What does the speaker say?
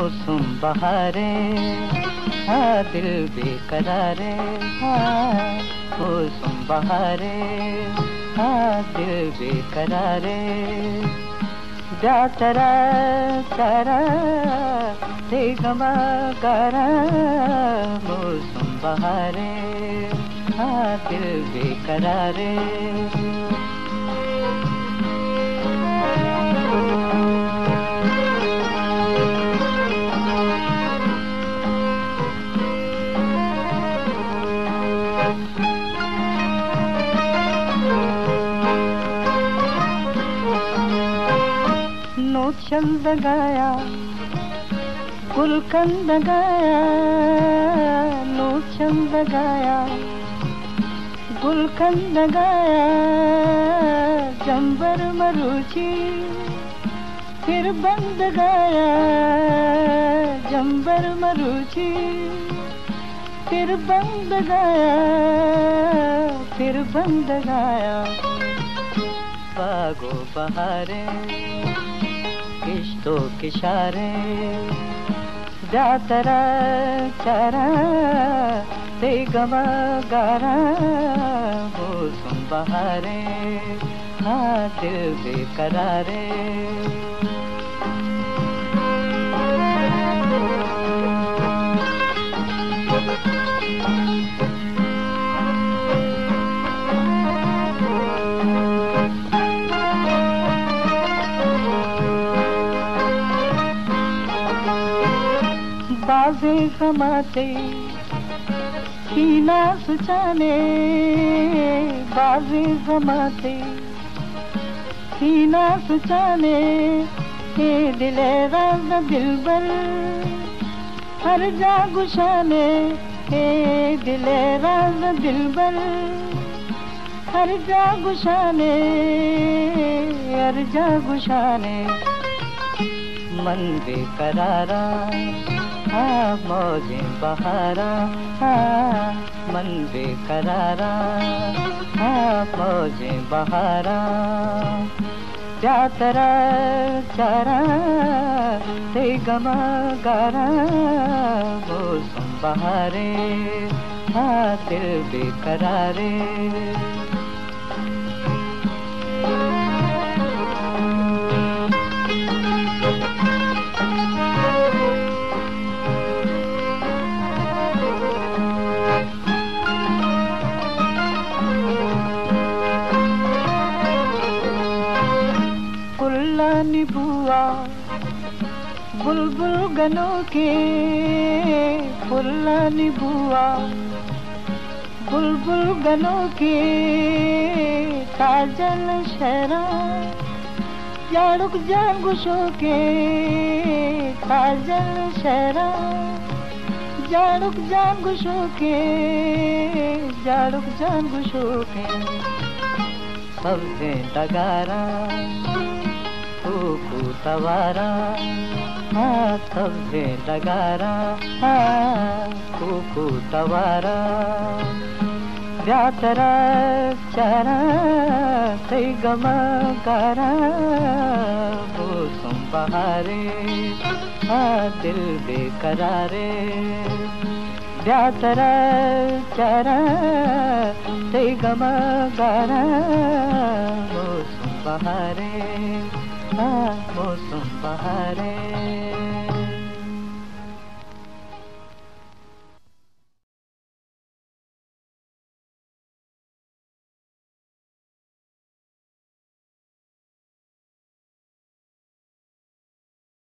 मौसम बहारे, हाँ दिल बेकरारे, हाँ मौसम बहारे, हाँ दिल बेकरारे। जातरा तारा ते गमा गारा, मौसम बहारे, हाँ दिल बेकरारे। नोटचंद गाया, गुलकंद गाया, नोटचंद गाया, गुलकंद गाया, जंबर मरूची फिर बंद गाया, जंबर मरूची फिर बंद गाया, फिर बंद गाया। बागो बहारे, किश्तों के इशारे, जातरा चारा ते गमा गारा, मौसम बहारे, हाँ दिल बेकरारे। बाजे समाते सीना सुचाने, बाजे समाते सीना सुचाने, हे दिले राज दिलबर हर जा गुशाने, हे दिले राज दिलबर हर जा गुशाने, हर जा गुशाने। मन बेकरारा, हाँ मौजें बहारा, हाँ मन बेकरारा, हाँ मौजें बहारा। जातरा चारा ते गमा गारा, मौसम बहारे, हाँ दिल बेकरारे। पुल्लानी बुआ बुलबुल गनों के, पुल्लानी बुआ बुलबुल गनों के, काजल शहरा जाड़ुक जान गुशों के, काजल शहरा जाड़ुक जान गुशों के, जाड़ुक जान गुशों के। सबसे डगारा कूकू तवारा, हाँ सबसे डगारा, हाँ कूकू तवारा। जातरा चारा ते गमा गारा, मौसम बहारे, हाँ दिल बेकरारे। जातरा चारा ते गमा गारा, मौसम बहारे, हाँ मौसम बहारे।